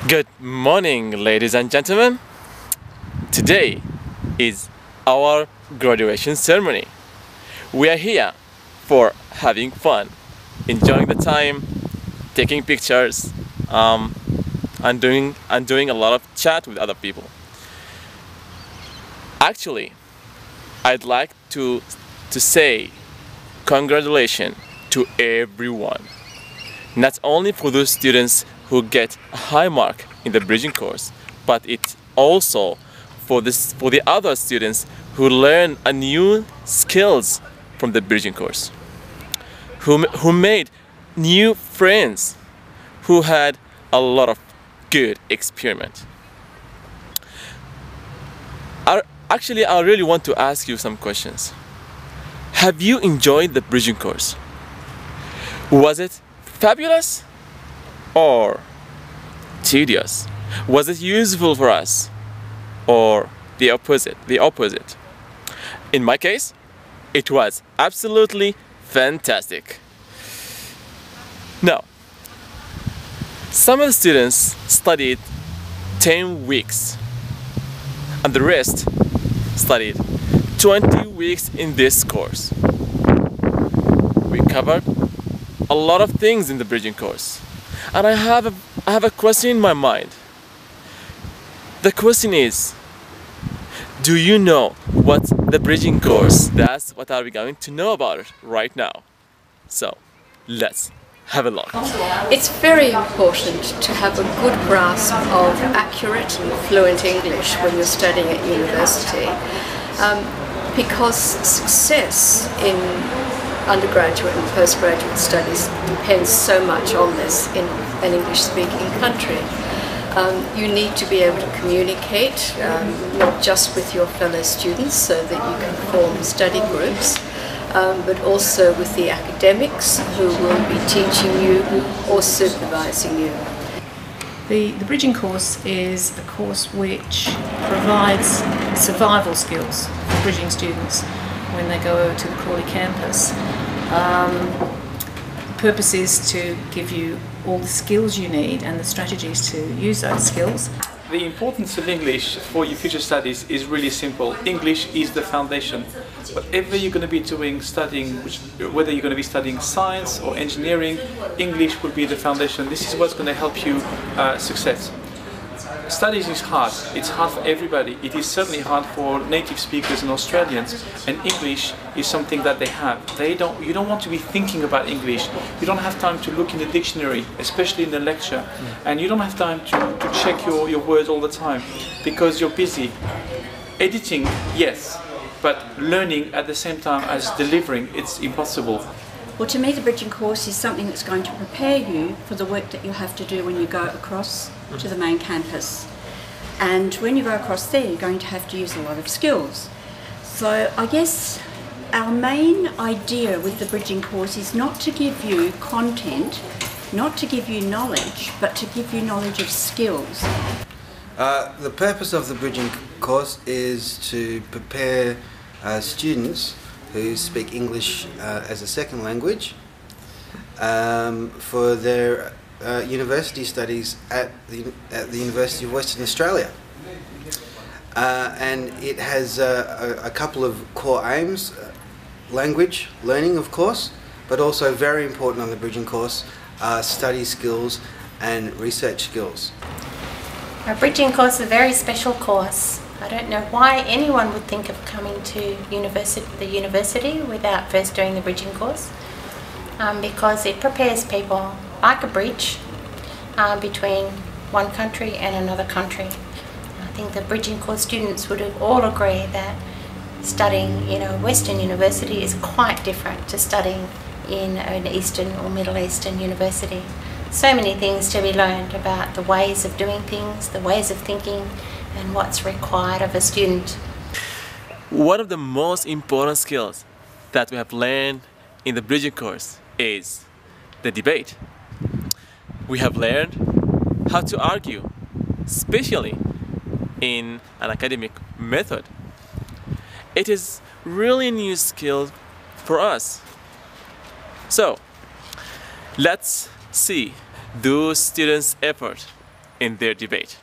Good morning, ladies and gentlemen. Today is our graduation ceremony. We are here for having fun, enjoying the time, taking pictures, and doing a lot of chat with other people. Actually, I'd like to say congratulations to everyone. Not only for those students who get a high mark in the bridging course, but it's also for the other students who learn a new skills from the bridging course, who made new friends, who had a lot of good experiment. Actually, I really want to ask you some questions. Have you enjoyed the bridging course? Was it fabulous or tedious? Was it useful for us or the opposite? In my case, it was absolutely fantastic. Now, some of the students studied 10 weeks and the rest studied 20 weeks in this course. We covered a lot of things in the bridging course, and I have a question in my mind. The question is, do you know what the bridging course does? What are we going to know about it right now? So let's have a look. It's very important to have a good grasp of accurate and fluent English when you're studying at university, because success in undergraduate and postgraduate studies depends so much on this in an English-speaking country. You need to be able to communicate not just with your fellow students so that you can form study groups, but also with the academics who will be teaching you or supervising you. The bridging course is a course which provides survival skills for bridging students when they go over to the Crawley campus. The purpose is to give you all the skills you need and the strategies to use those skills. The importance of English for your future studies is really simple. English is the foundation. Whatever you're going to be studying, whether you're going to be studying science or engineering, English will be the foundation. This is what's going to help you success. Studies is hard. It's hard for everybody. It is certainly hard for native speakers and Australians, and English is something that they have. You don't want to be thinking about English. You don't have time to look in the dictionary, especially in the lecture, and you don't have time to check your words all the time because you're busy. Editing, yes, but learning at the same time as delivering, it's impossible. Well, to me the bridging course is something that's going to prepare you for the work that you have to do when you go across to the main campus. And when you go across there, you're going to have to use a lot of skills. So I guess our main idea with the bridging course is not to give you content, not to give you knowledge, but to give you knowledge of skills. The purpose of the bridging course is to prepare students who speak English as a second language for their university studies at the University of Western Australia. And it has a couple of core aims: language learning, of course, but also very important on the bridging course are study skills and research skills. Our bridging course is a very special course. I don't know why anyone would think of coming to the university without first doing the bridging course, because it prepares people like a bridge between one country and another country. I think the bridging course students would all agree that studying in a Western university is quite different to studying in an Eastern or Middle Eastern university. So many things to be learned about the ways of doing things, the ways of thinking, and what's required of a student. One of the most important skills that we have learned in the bridging course is the debate. We have learned how to argue, especially in an academic method. It is really a new skill for us. So let's see those students' effort in their debate.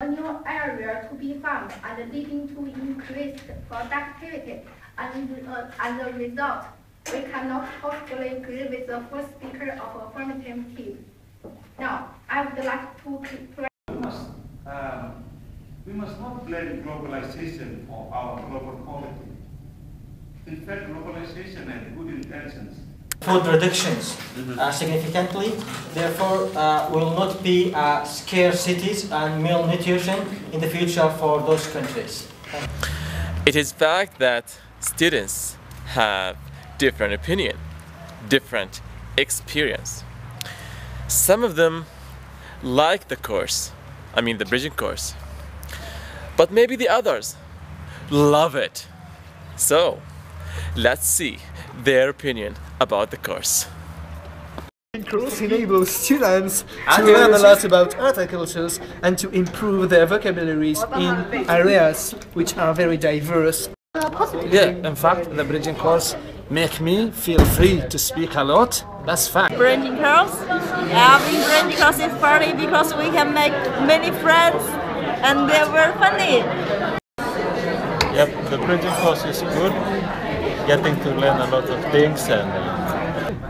A new area to be found and leading to increased productivity, and as a result, we cannot possibly agree with the first speaker of affirmative team. Now, I would like to we must not blame globalization for our global poverty. In fact, globalization and good intentions. Food reductions significantly, therefore will not be scarcities and malnutrition in the future for those countries. It is fact that students have different opinion, different experience. Some of them like the course, the bridging course, but maybe the others love it. So let's see their opinion about the course. The course enables students to learn a lot about other cultures and to improve their vocabularies in areas which are very diverse. Yeah, in fact, the bridging course make me feel free to speak a lot. That's fact. Bridging course, bridging course is funny because we can make many friends and they're very funny. Yep, the bridging course is good. Getting to learn a lot of things and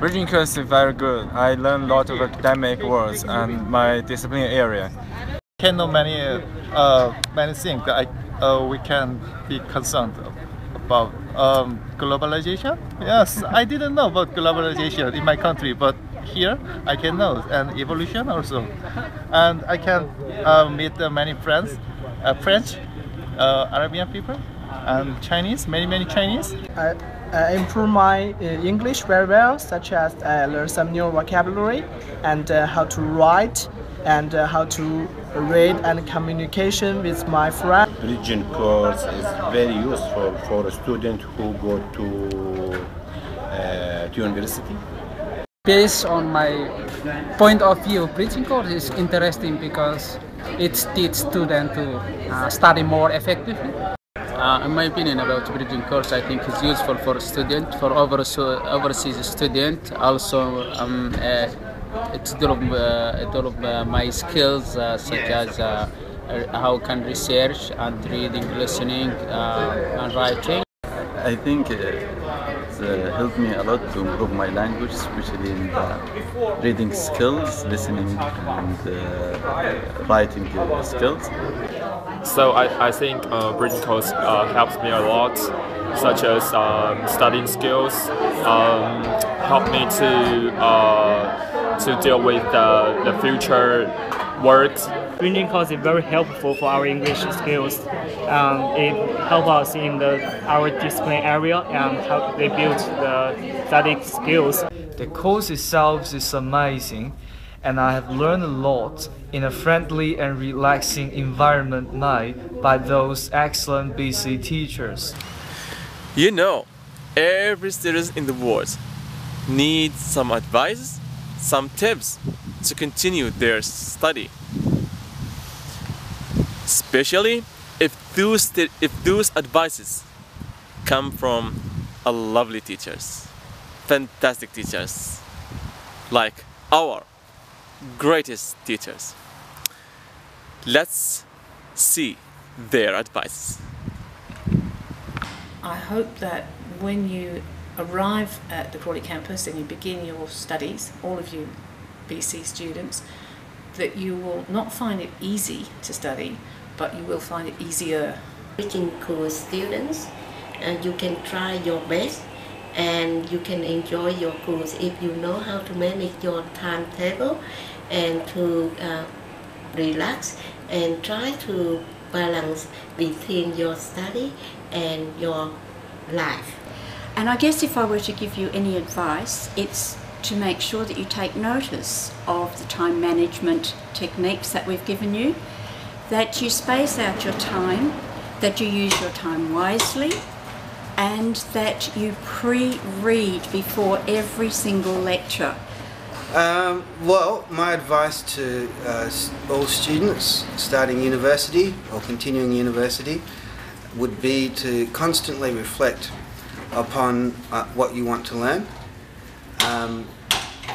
bridging course is very good. I learned a lot of academic words and my discipline area. Can know many things that we can be concerned about. Globalization? Yes, I didn't know about globalization in my country, but here I can know, and evolution also. And I can meet many friends, French, Arabian people, and Chinese, many Chinese. I improve my English very well, such as I learn some new vocabulary and how to write and how to read and communication with my friends. Bridging course is very useful for a student who go to university. Based on my point of view, bridging course is interesting because it teaches students to study more effectively. In my opinion about bridging course, I think it's useful for student, for overseas student. Also, it develop my skills such as how can research and reading, listening, and writing. I think it's helped me a lot to improve my language, especially in the reading skills, listening, and writing skills. So I think bridging course helps me a lot, such as studying skills, help me to deal with the future work. Bridging course is very helpful for our English skills. It helps us in our discipline area and help rebuild the study skills. The course itself is amazing, and I have learned a lot in a friendly and relaxing environment made by those excellent BC teachers. You know, every student in the world needs some advice, some tips to continue their study. Especially if those advices come from a lovely teachers, fantastic teachers, like our greatest teachers. Let's see their advice. I hope that when you arrive at the Crawley campus and you begin your studies, all of you BC students, that you will not find it easy to study, but you will find it easier. Bridging course students, you can try your best and you can enjoy your course if you know how to manage your timetable and to relax and try to balance between your study and your life. And I guess if I were to give you any advice, it's to make sure that you take notice of the time management techniques that we've given you, that you space out your time, that you use your time wisely, and that you pre-read before every single lecture. Well, my advice to all students starting university or continuing university would be to constantly reflect upon what you want to learn,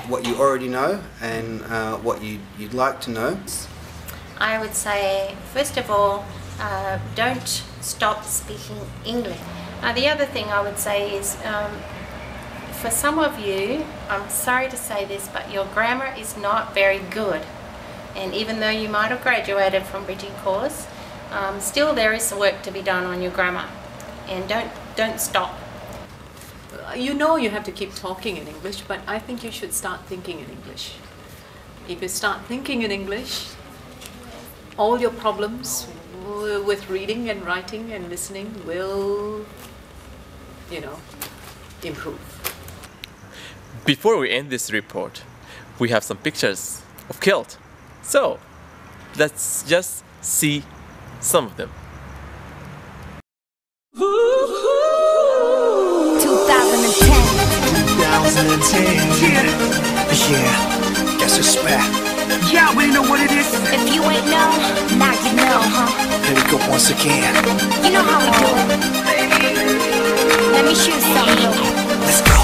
what you already know, and what you'd like to know. I would say, first of all, don't stop speaking English. The other thing I would say is, for some of you, I'm sorry to say this, but your grammar is not very good. And even though you might have graduated from bridging course, still there is work to be done on your grammar. And don't stop. You know you have to keep talking in English, but I think you should start thinking in English. If you start thinking in English, all your problems with reading and writing and listening will, improve. Before we end this report, we have some pictures of CELT. So, let's just see some of them. 2010. Yeah. Guess it's back. Y'all already know what it is. If you ain't know, now you know, huh? Here we go once again. You know how we do it. Let me show you something. Let's go.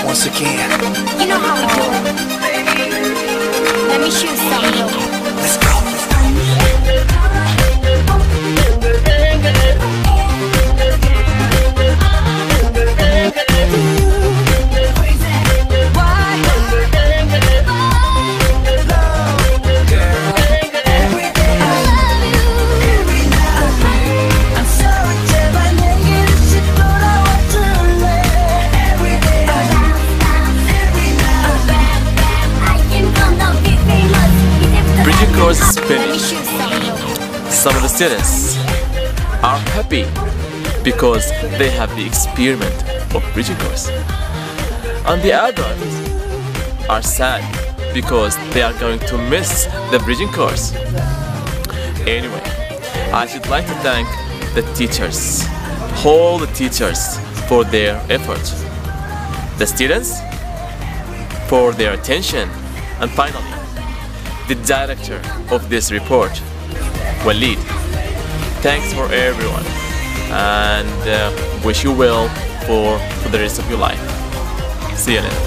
Once again. You know how we do it. Let me show you something. Let's go. Course is finished. Some of the students are happy because they have the experiment of bridging course, and the others are sad because they are going to miss the bridging course. Anyway, I should like to thank the teachers, all the teachers, for their effort, the students for their attention, and finally the director of this report, Walid. Thanks for everyone, and wish you well for the rest of your life. See you later.